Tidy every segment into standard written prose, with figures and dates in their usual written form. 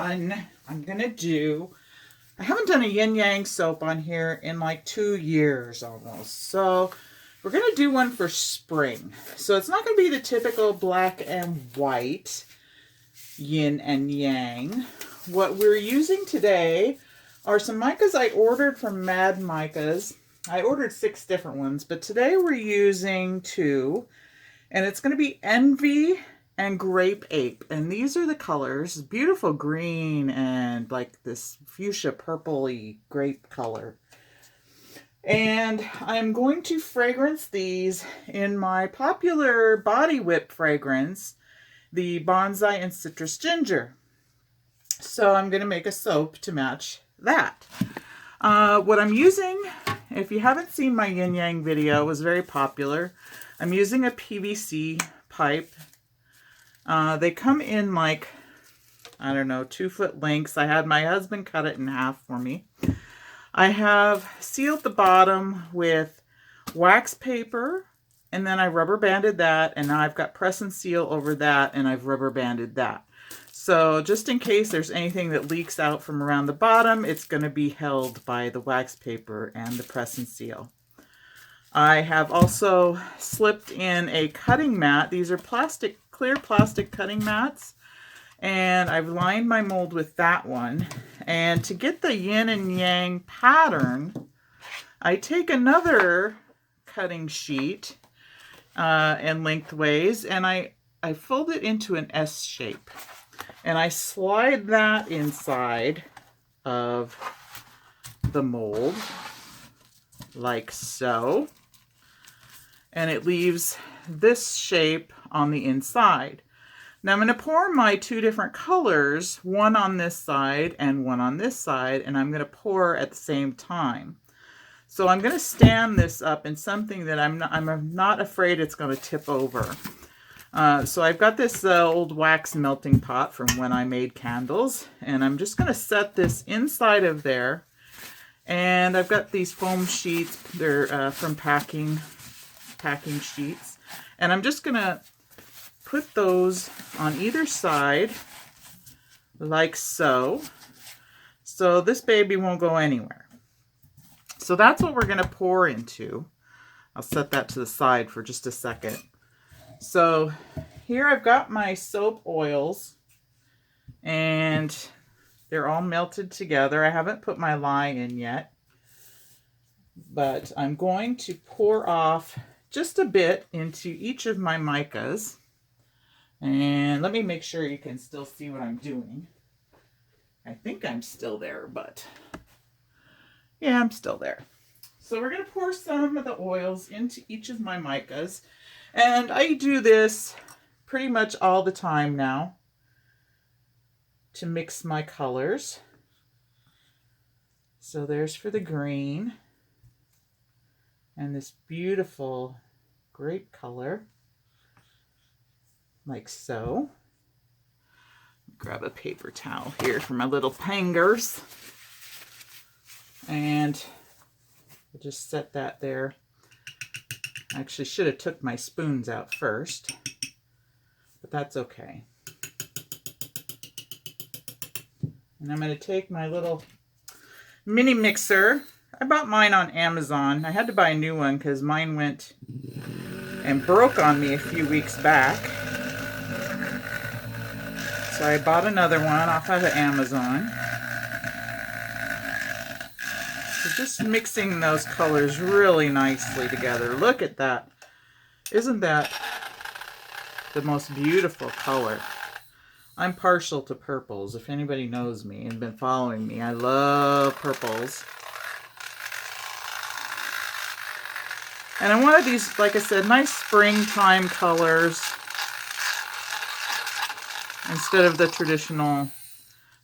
fun. I haven't done a yin-yang soap on here in like 2 years almost. So we're going to do one for spring. So it's not going to be the typical black and white yin and yang. What we're using today are some micas I ordered from Mad Micas. I ordered 6 different ones, but today we're using 2. And it's going to be Envy and Grape Ape. And these are the colors. Beautiful green and like this fuchsia purpley grape color. And I'm going to fragrance these in my popular body whip fragrance, the Bonsai and Citrus Ginger. So I'm going to make a soap to match that. What I'm using, if you haven't seen my yin yang video, it was very popular. I'm using a PVC pipe. They come in like, I don't know, 2-foot lengths. I had my husband cut it in half for me. I have sealed the bottom with wax paper, and then I rubber banded that, and now I've got press and seal over that, and I've rubber banded that. So just in case there's anything that leaks out from around the bottom, it's going to be held by the wax paper and the press and seal. I have also slipped in a cutting mat. These are clear plastic cutting mats. And I've lined my mold with that one. And to get the yin and yang pattern, I take another cutting sheet and lengthways, and I fold it into an S shape. And I slide that inside of the mold, like so. And it leaves this shape on the inside. Now I'm going to pour my 2 different colors, one on this side and one on this side, and I'm going to pour at the same time. So I'm going to stand this up in something that I'm not afraid it's going to tip over. So I've got this old wax melting pot from when I made candles, and I'm just going to set this inside of there. And I've got these foam sheets. They're from packing sheets, and I'm just gonna put those on either side like so this baby won't go anywhere. So that's what we're gonna pour into. I'll set that to the side for just a second. So here I've got my soap oils, and they're all melted together. I haven't put my lye in yet, but I'm going to pour off just a bit into each of my micas. And let me make sure you can still see what I'm doing. I think I'm still there, but yeah, I'm still there. So we're going to pour some of the oils into each of my micas. And I do this pretty much all the time now to mix my colors. So there's for the green. And this beautiful grape color, like so. Grab a paper towel here for my little pangers. And I'll just set that there. I actually should have took my spoons out first, but that's okay. And I'm going to take my little mini mixer. I bought mine on Amazon. I had to buy a new one because mine went and broke on me a few weeks back. So I bought another one off of Amazon. So just mixing those colors really nicely together. Look at that. Isn't that the most beautiful color? I'm partial to purples. If anybody knows me and been following me, I love purples. And I wanted these, like I said, nice springtime colors instead of the traditional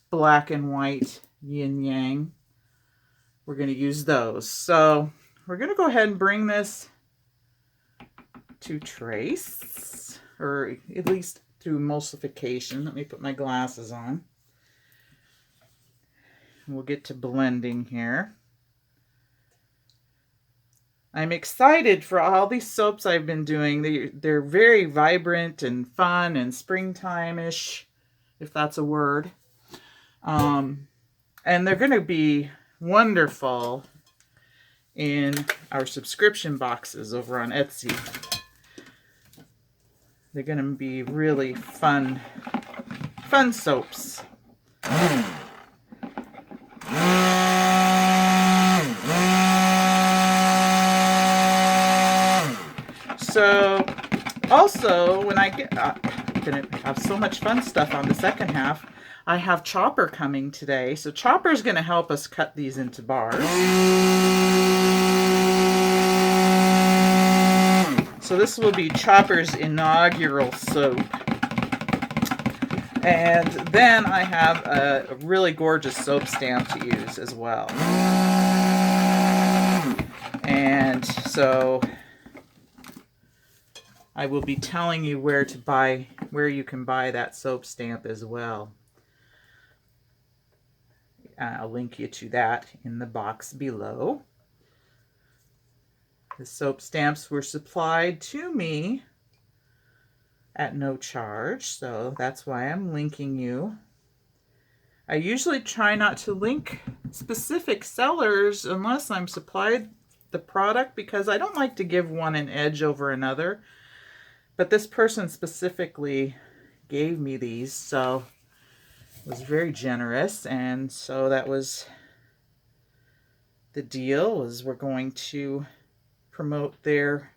black and white yin-yang. We're going to use those. So we're going to go ahead and bring this to trace, or at least to emulsification. Let me put my glasses on. We'll get to blending here. I'm excited for all these soaps I've been doing. They're very vibrant and fun and springtime-ish, if that's a word. And they're going to be wonderful in our subscription boxes over on Etsy. They're going to be really fun soaps. So also, when I get, I'm going to have so much fun stuff on the second half. I have Chopper coming today. So Chopper's going to help us cut these into bars. So this will be Chopper's inaugural soap. And then I have a really gorgeous soap stamp to use as well. And so I will be telling you where you can buy that soap stamp as well. I'll link you to that in the box below. The soap stamps were supplied to me at no charge, so that's why I'm linking you. I usually try not to link specific sellers unless I'm supplied the product, because I don't like to give one an edge over another. But this person specifically gave me these, so it was very generous, and so that was the deal, was we're going to promote their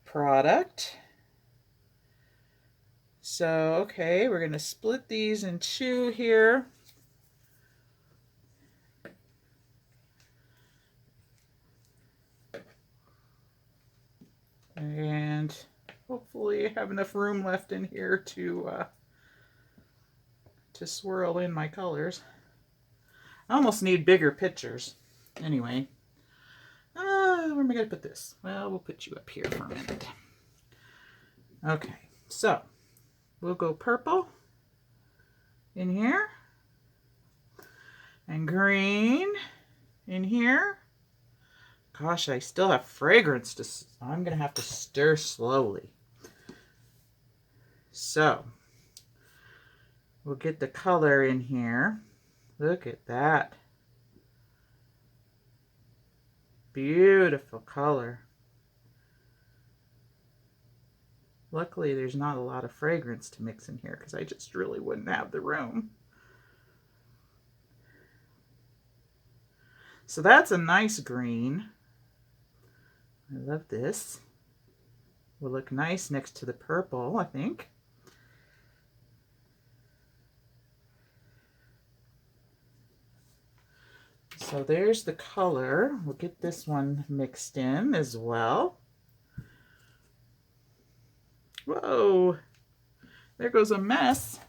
product. So, okay, we're going to split these in two here. And hopefully I have enough room left in here to swirl in my colors. I almost need bigger pictures. Anyway, where am I going to put this? Well, we'll put you up here for a minute. Okay, so we'll go purple in here and green in here. Gosh, I still have fragrance to... I'm going to have to stir slowly. So, we'll get the color in here. Look at that. Beautiful color. Luckily, there's not a lot of fragrance to mix in here, because I just really wouldn't have the room. So that's a nice green. I love this. Will look nice next to the purple, I think. So there's the color. We'll get this one mixed in as well. Whoa, there goes a mess.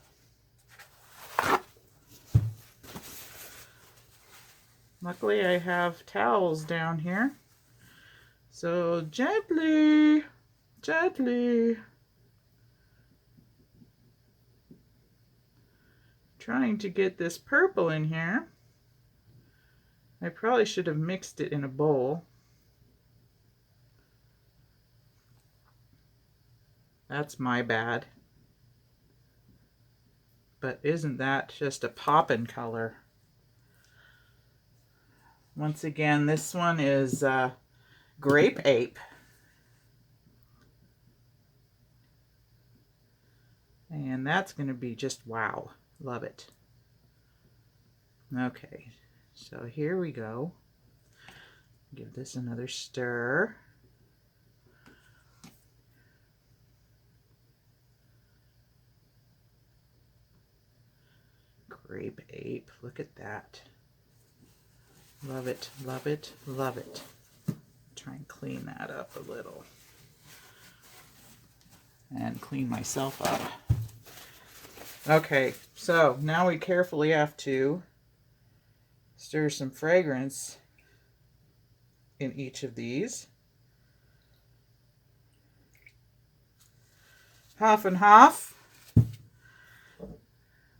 Luckily I have towels down here. So gently, gently. Trying to get this purple in here. I probably should have mixed it in a bowl. That's my bad. But isn't that just a poppin' color? Once again, this one is Grape Ape. And that's going to be just wow. Love it. Okay, so here we go. Give this another stir. Grape Ape, look at that. Love it, love it, love it. Try and clean that up a little. And clean myself up. Okay, so now we carefully have to stir some fragrance in each of these. Half and half.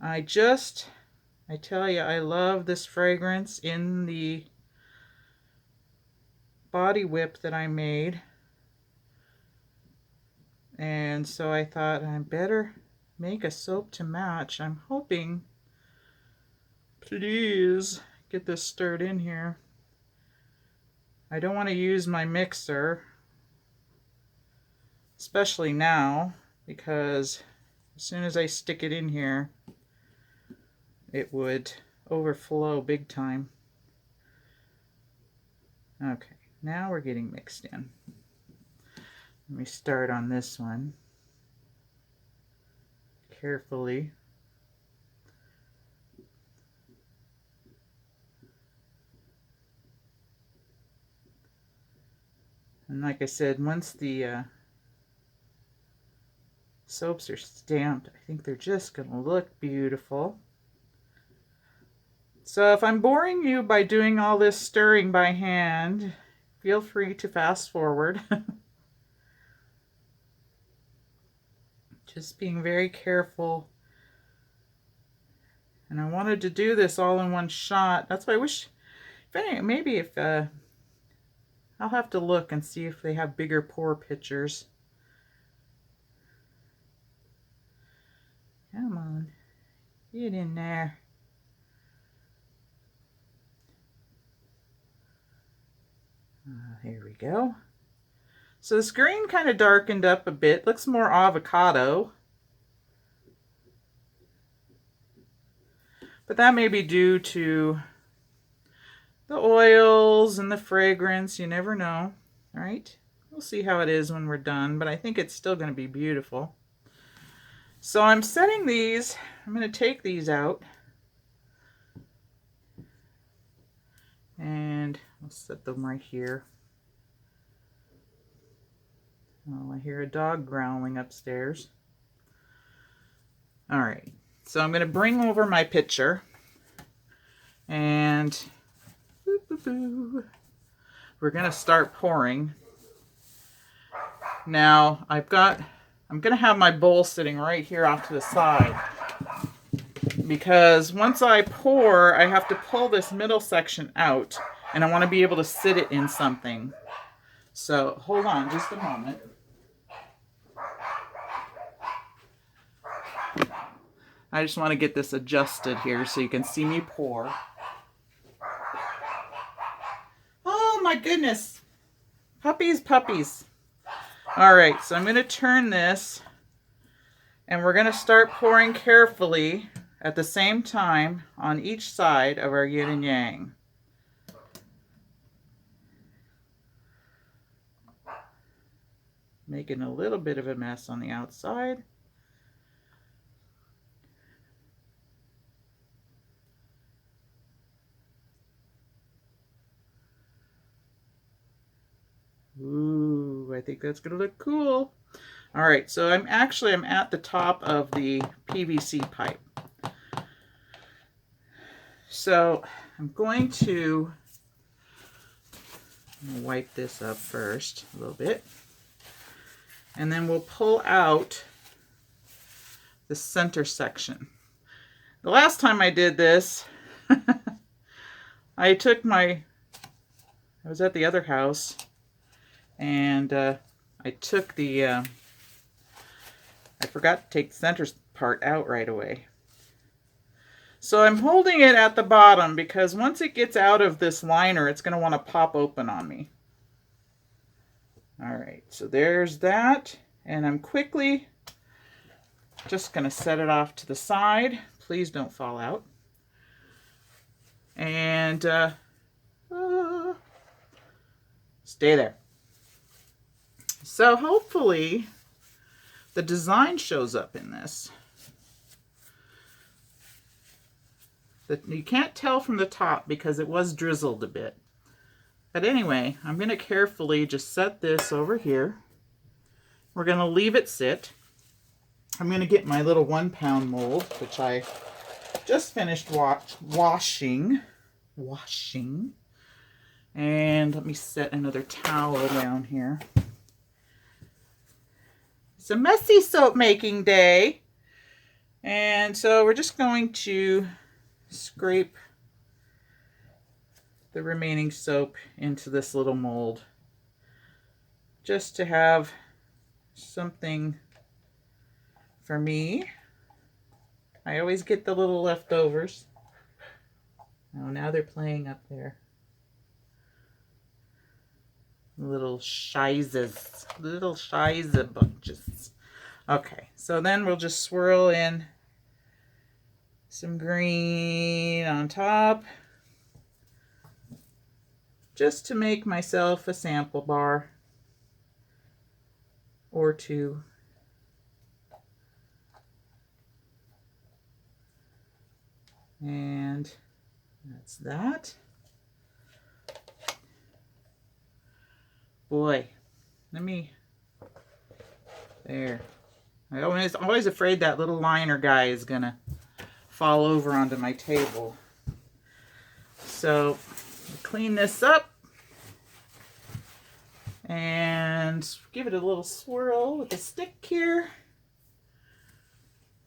I tell you, I love this fragrance in the body whip that I made. And so I thought I better make a soap to match. I'm hoping Please get this stirred in here. I don't want to use my mixer, especially now, because as soon as I stick it in here, it would overflow big time. Okay, now we're getting mixed in. Let me start on this one carefully. And like I said, once the soaps are stamped, I think they're just going to look beautiful. So if I'm boring you by doing all this stirring by hand, feel free to fast forward. Just being very careful. And I wanted to do this all in one shot. That's why I wish, maybe if, I'll have to look and see if they have bigger pour pitchers. Come on, get in there. Here we go. So this green kind of darkened up a bit. Looks more avocado. But that may be due to the oils and the fragrance. You never know, right? We'll see how it is when we're done, but I think it's still going to be beautiful. So I'm setting these. I'm going to take these out. And I'll set them right here. Oh, I hear a dog growling upstairs. All right, so I'm going to bring over my pitcher, and we're going to start pouring. Now, I'm going to have my bowl sitting right here off to the side, because once I pour, I have to pull this middle section out, and I want to be able to sit it in something. So hold on just a moment. I just want to get this adjusted here so you can see me pour. Oh my goodness. Puppies, puppies. All right, so I'm going to turn this, and we're going to start pouring carefully at the same time on each side of our yin and yang. Making a little bit of a mess on the outside. Ooh, I think that's gonna look cool. All right, so I'm at the top of the PVC pipe. So I'm going to wipe this up first a little bit, and then we'll pull out the center section. The last time I did this, I was at the other house, and I took the, I forgot to take the center part out right away. So I'm holding it at the bottom because once it gets out of this liner, it's going to want to pop open on me. All right, so there's that. And I'm quickly just going to set it off to the side. Please don't fall out. And stay there. So hopefully the design shows up in this. You can't tell from the top because it was drizzled a bit. But anyway, I'm going to carefully just set this over here. We're going to leave it sit. I'm going to get my little 1 pound mold, which I just finished washing. And let me set another towel down here. It's a messy soap making day. And so we're just going to scrape the remaining soap into this little mold, just to have something for me. I always get the little leftovers. Oh, now they're playing up there. Little shizes. Little shiza bunches. Okay, so then we'll just swirl in some green on top. Just to make myself a sample bar or two. And that's that. Boy, there. I'm always afraid that little liner guy is gonna fall over onto my table. So clean this up and give it a little swirl with a stick here.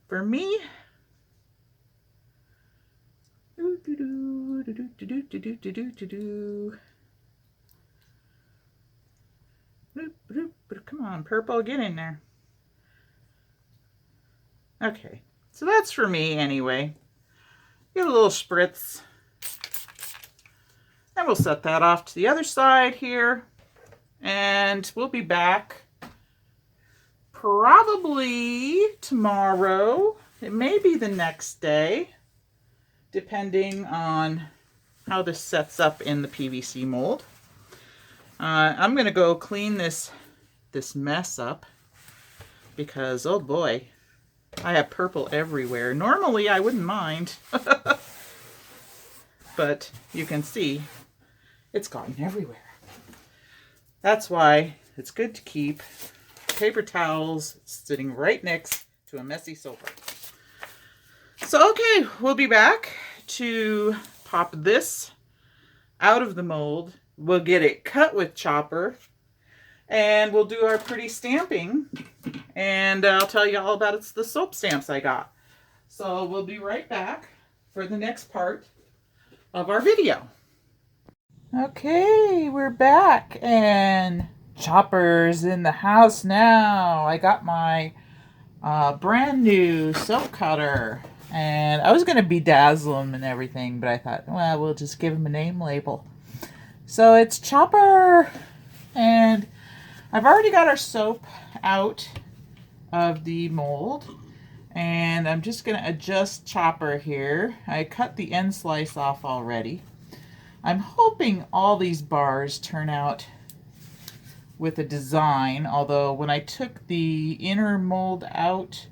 For me, come on, purple, get in there. Okay, so that's for me anyway. Get a little spritz. And we'll set that off to the other side here. And we'll be back probably tomorrow. It may be the next day, depending on how this sets up in the PVC mold. I'm going to go clean this mess up because, oh boy, I have purple everywhere. Normally, I wouldn't mind. But you can see it's gotten everywhere. That's why it's good to keep paper towels sitting right next to a messy sofa. So, okay, we'll be back to pop this out of the mold. We'll get it cut with chopper. And we'll do our pretty stamping. And I'll tell you all about the soap stamps I got. So we'll be right back for the next part of our video. Okay, we're back. And chopper's in the house now. I got my brand new soap cutter. And I was going to bedazzle him and everything. But I thought, well, we'll just give him a name label. So it's Chopper. And I've already got our soap out of the mold, and I'm just going to adjust Chopper here. I cut the end slice off already. I'm hoping all these bars turn out with a design, although when I took the inner mold out,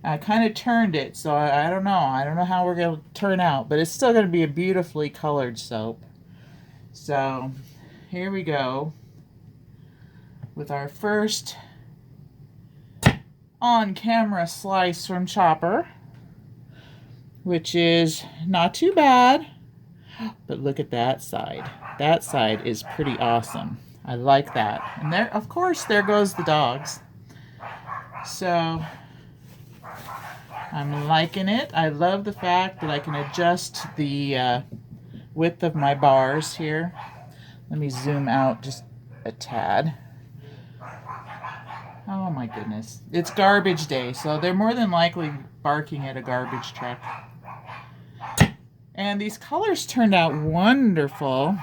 I kind of turned it, so I don't know. I don't know how we're going to turn out, but it's still going to be a beautifully colored soap. So here we go with our first on-camera slice from Chopper, which is not too bad, but look at that side. That side is pretty awesome. I like that. And there, of course, there goes the dogs. So I'm liking it. I love the fact that I can adjust the width of my bars here. Let me zoom out just a tad. Oh my goodness. It's garbage day, so they're more than likely barking at a garbage truck. And these colors turned out wonderful.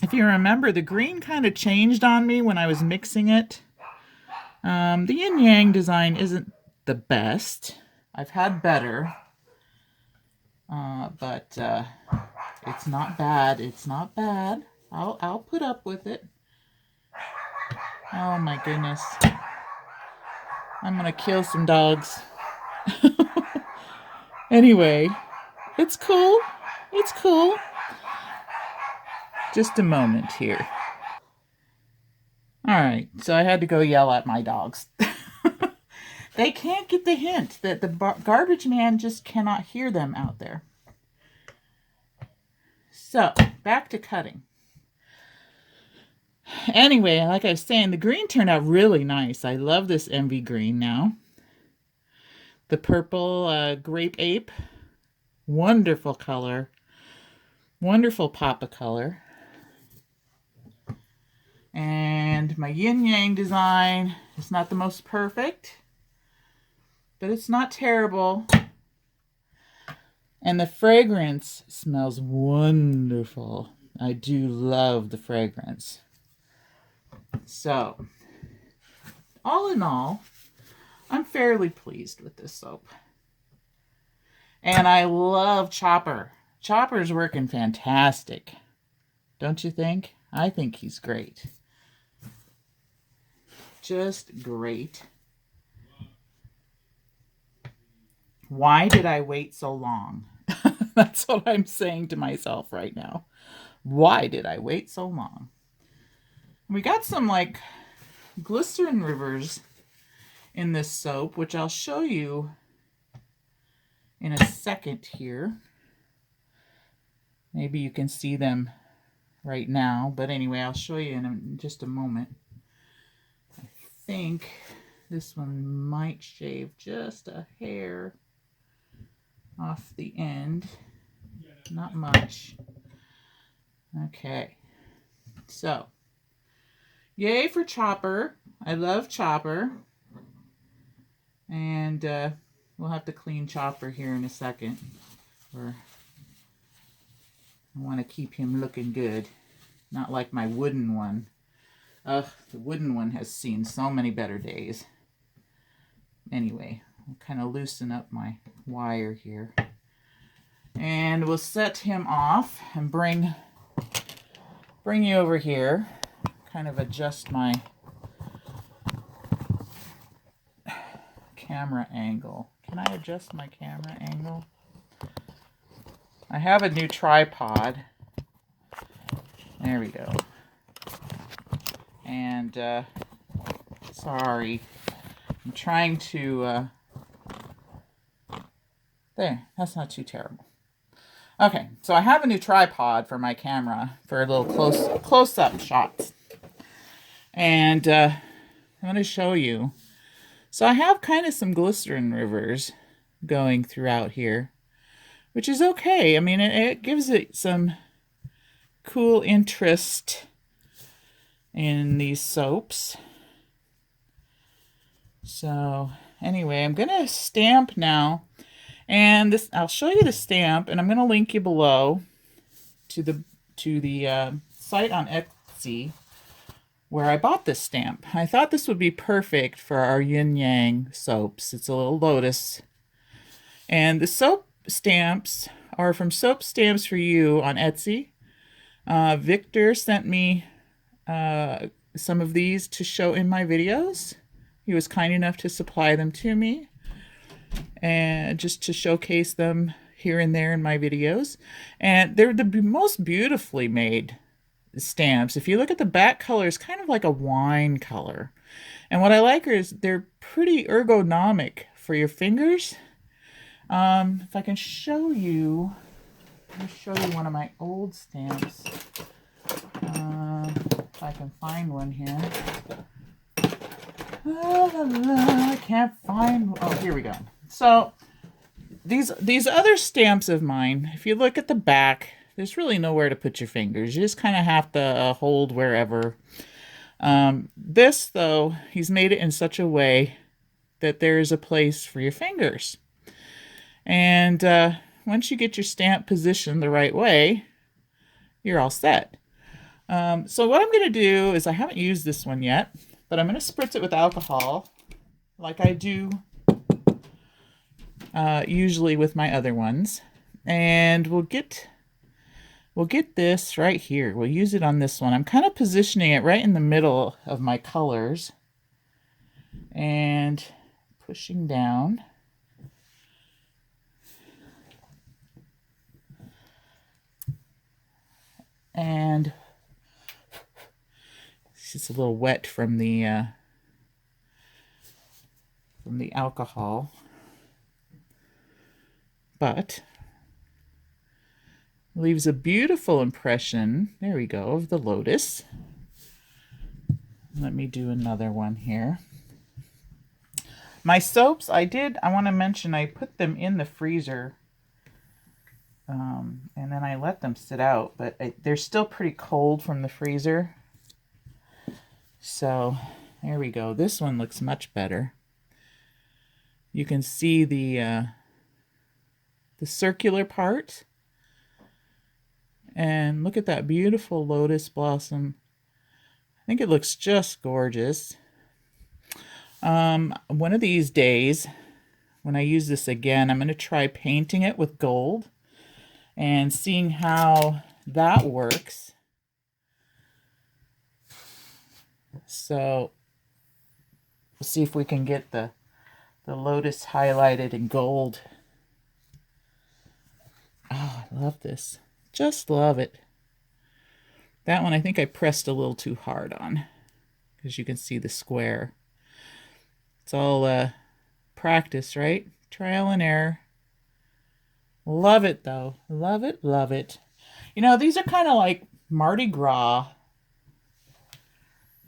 If you remember, the green kind of changed on me when I was mixing it. The yin-yang design isn't the best. I've had better. But it's not bad. It's not bad. I'll put up with it. Oh my goodness. I'm gonna kill some dogs. Anyway, it's cool. It's cool. Just a moment here. Alright, so I had to go yell at my dogs. They can't get the hint that the garbage man just cannot hear them out there. So, back to cutting. Anyway, like I was saying, the green turned out really nice. I love this envy green now. The purple grape ape. Wonderful color. Wonderful pop of color. And my yin-yang design is not the most perfect, but it's not terrible. And the fragrance smells wonderful. I do love the fragrance. So, all in all, I'm fairly pleased with this soap. And I love Chopper. Chopper's working fantastic. Don't you think? I think he's great. Just great. Why did I wait so long? That's what I'm saying to myself right now. Why did I wait so long? We got some like glycerin rivers in this soap, which I'll show you in a second here. Maybe you can see them right now, but anyway, I'll show you in just a moment. I think this one might shave just a hair off the end. Not much. Okay. So, yay for Chopper. I love Chopper. And we'll have to clean Chopper here in a second. I want to keep him looking good. Not like my wooden one. Ugh, the wooden one has seen so many better days. Anyway, I'll kind of loosen up my wire here. And we'll set him off and bring you over here. Kind of adjust my camera angle. Can I adjust my camera angle? I have a new tripod. There we go. And sorry, I'm trying to there, that's not too terrible. Okay, so I have a new tripod for my camera for a little close-up shots. And I'm going to show you. So I have kind of some glycerin rivers going throughout here, which is okay. I mean, it gives it some cool interest in these soaps. So anyway, I'm going to stamp now. And this, I'll show you the stamp, and I'm going to link you below to the site on Etsy where I bought this stamp. I thought this would be perfect for our yin-yang soaps. It's a little lotus. And the soap stamps are from Soap Stamps for You on Etsy. Viktor sent me some of these to show in my videos. He was kind enough to supply them to me, and just to showcase them here and there in my videos. And they're the most beautifully made stamps. If you look at the back color, it's kind of like a wine color. And what I like is they're pretty ergonomic for your fingers. If I can show you, let me show you one of my old stamps. If I can find one here. I can't find, oh, here we go. So these other stamps of mine, if you look at the back, there's really nowhere to put your fingers. You just kind of have to hold wherever. This, though, he's made it in such a way that there is a place for your fingers. And once you get your stamp positioned the right way, you're all set. So what I'm going to do is, I haven't used this one yet, but I'm going to spritz it with alcohol like I do usually with my other ones. And we'll get this right here. We'll use it on this one. I'm kind of positioning it right in the middle of my colors and pushing down. And it's just a little wet from the alcohol, but leaves a beautiful impression. There we go, of the lotus. Let me do another one here. My soaps, I want to mention, I put them in the freezer. And then I let them sit out, but they're still pretty cold from the freezer. So there we go. This one looks much better. You can see the the circular part. And look at that beautiful lotus blossom. I think it looks just gorgeous. One of these days, when I use this again, I'm going to try painting it with gold and seeing how that works. So we'll see if we can get the lotus highlighted in gold. Oh, I love this. Just love it. That one I think I pressed a little too hard on, because you can see the square. It's all practice, right? Trial and error. Love it though. Love it, love it. You know, these are kind of like Mardi Gras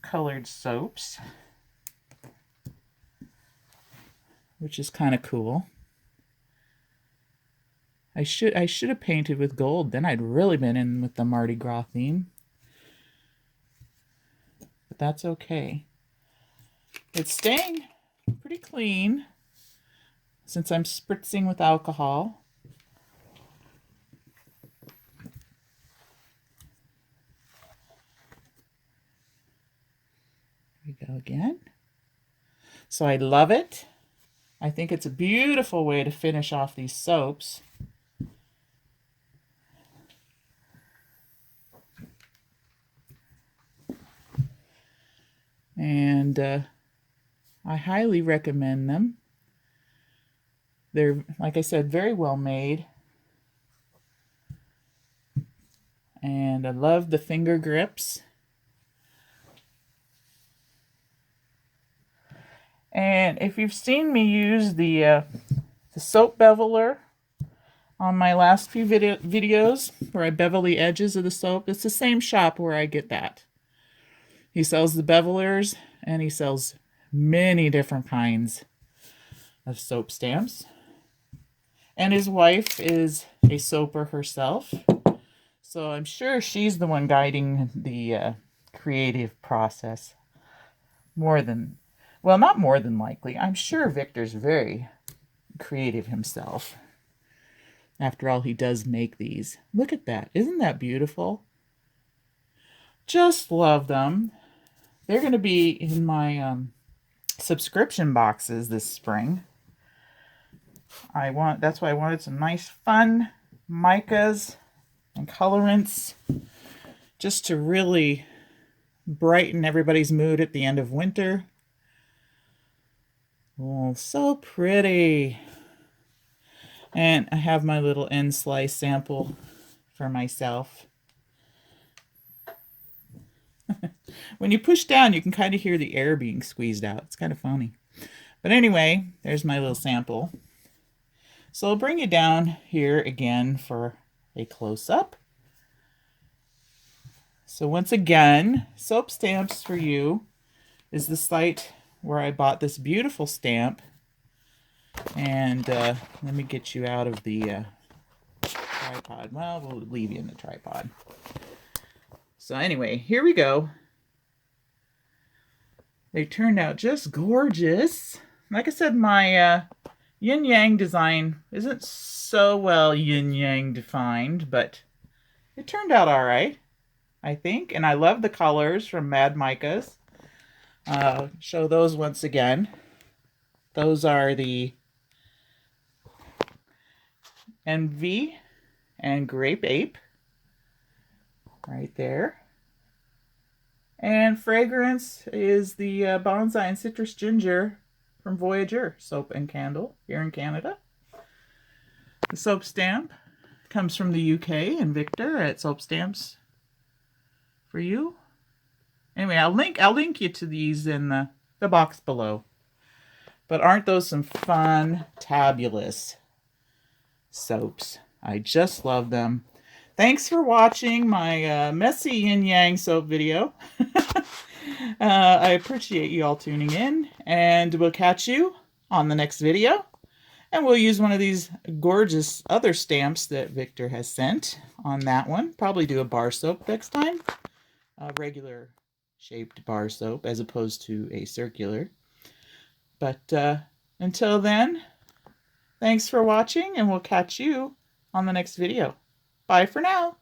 colored soaps, which is kind of cool. I should have painted with gold. Then I'd really been in with the Mardi Gras theme. But that's okay. It's staying pretty clean since I'm spritzing with alcohol. Here we go again. So I love it. I think it's a beautiful way to finish off these soaps. And I highly recommend them. They're, like I said, very well made. And I love the finger grips. And if you've seen me use the soap beveler on my last few videos where I bevel the edges of the soap, it's the same shop where I get that. He sells the bevelers, and he sells many different kinds of soap stamps. And his wife is a soaper herself, so I'm sure she's the one guiding the creative process. Not more than likely. I'm sure Viktor's very creative himself. After all, he does make these. Look at that. Isn't that beautiful? Just love them. They're going to be in my subscription boxes this spring. That's why I wanted some nice fun micas and colorants, just to really brighten everybody's mood at the end of winter. Oh, so pretty. And I have my little end slice sample for myself. When you push down, you can kind of hear the air being squeezed out. It's kind of funny. But anyway, there's my little sample. So I'll bring you down here again for a close-up. So once again, Soap Stamps For You is the site where I bought this beautiful stamp. And let me get you out of the tripod. Well, we'll leave you in the tripod. So anyway, here we go. They turned out just gorgeous. Like I said, my yin-yang design isn't so well yin-yang defined, but it turned out all right, I think. And I love the colors from Mad Micas. Show those once again. Those are the Envy and Grape Ape right there. And fragrance is the Bonsai and Citrus Ginger from Voyageur Soap and Candle here in Canada. The soap stamp comes from the UK and Viktor at Soap Stamps For You. Anyway, I'll link you to these in the box below. But aren't those some fun, tabulous soaps? I just love them. Thanks for watching my messy yin-yang soap video. I appreciate you all tuning in, and we'll catch you on the next video. And we'll use one of these gorgeous other stamps that Viktor has sent on that one. Probably do a bar soap next time. A regular shaped bar soap as opposed to a circular. But until then, Thanks for watching, and we'll catch you on the next video. Bye for now.